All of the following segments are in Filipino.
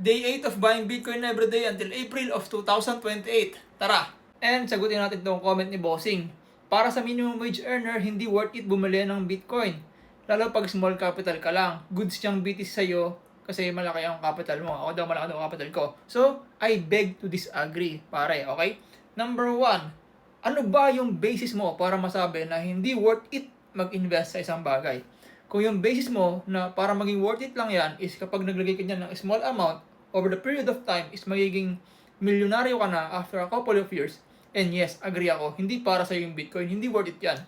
Day 8 of buying Bitcoin everyday until April of 2028. Tara! And sagutin natin itong comment ni Bossing. Para sa minimum wage earner, hindi worth it bumili ng Bitcoin. Lalo pag small capital ka lang. Goods siyang BTC sa'yo kasi malaki ang capital mo. Ako daw malaki ang capital ko. So, I beg to disagree, pare. Okay? Number 1. Ano ba yung basis mo para masabi na hindi worth it mag-invest sa isang bagay? Kung yung basis mo na para maging worth it lang yan is kapag naglagay ka dyan ng small amount, over the period of time is magiging milyonaryo ka na after a couple of years, and yes, agree ako, hindi para sa yung Bitcoin, hindi worth it yan.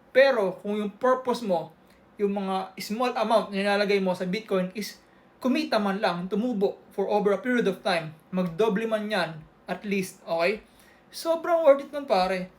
Pero kung yung purpose mo, yung mga small amount na nilalagay mo sa Bitcoin is kumita man lang, tumubo for over a period of time, magdoble man yan, at least, okay? Sobrang worth it nun, pare.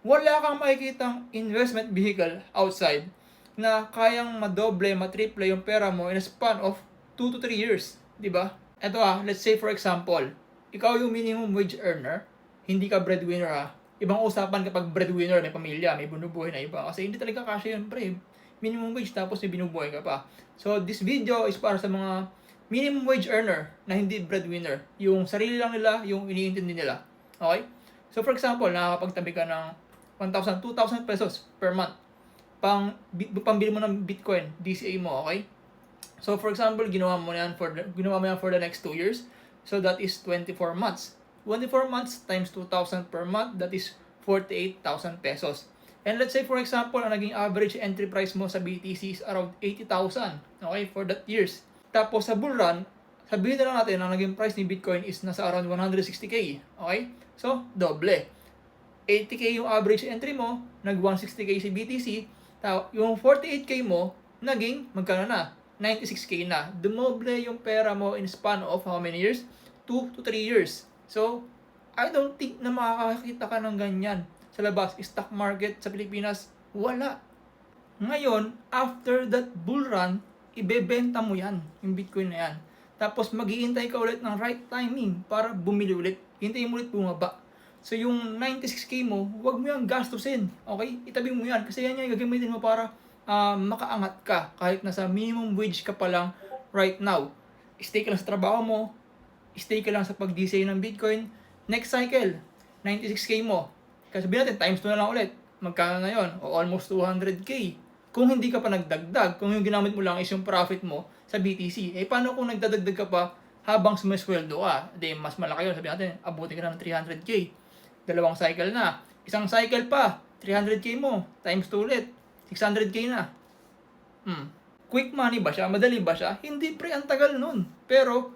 Wala kang makikitang investment vehicle outside na kayang madoble, matriple yung pera mo in a span of 2 to 3 years, di ba? Ito let's say for example, ikaw yung minimum wage earner, hindi ka breadwinner Ibang usapan kapag breadwinner, may pamilya, may binubuhay na iba. Kasi hindi talaga kasya yun, pre. Minimum wage tapos may binubuhay ka pa. So this video is para sa mga minimum wage earner na hindi breadwinner. Yung sarili lang nila, yung iniintindi nila. Okay? So for example, nakakapagtabi ka ng 1,000, 2,000 pesos per month. Pambili mo ng Bitcoin, DCA mo, okay? So for example, ginawa mo yan for the next 2 years. So that is 24 months. 24 months times 2,000 per month, that is 48,000 pesos. And let's say for example, ang naging average entry price mo sa BTC is around 80,000, okay, for that years. Tapos sa bull run, sabihin na lang natin ang naging price ni Bitcoin is nasa around 160k, okay? So, doble. 80k yung average entry mo, nag 160k si BTC, yung 48k mo, naging magkano na? 96k na. Dumoble yung pera mo in span of how many years? 2 to 3 years. So, I don't think na makakakita ka ng ganyan sa labas. Stock market sa Pilipinas, wala. Ngayon, after that bull run, ibebenta mo yan, yung Bitcoin na yan. Tapos, maghihintay ka ulit ng right timing para bumili ulit. Hintayin mo ulit bumaba. So, yung 96k mo, huwag mo yung gastusin. Okay? Itabi mo yan. Kasi yan yung gagamitin mo para makaangat ka. Kahit nasa minimum wage ka pa lang right now. Stay ka lang sa trabaho mo. Stay ka lang sa pag-DCA ng Bitcoin. Next cycle, 96k mo. Kasi sabihin natin, times 2 na lang ulit. Magkano na yun? O almost 200k. Kung hindi ka pa nagdagdag, kung yung ginamit mo lang is yung profit mo sa BTC, paano kung nagdadagdag ka pa habang sumisweldo ka? Mas malaki yun. Sabihin natin, abutin ka na ng 300k. Dalawang cycle na. Isang cycle pa, 300k mo, times 2 ulit, 600k na. Quick money ba siya? Madali ba siya? Hindi, pre, ang tagal nun. Pero,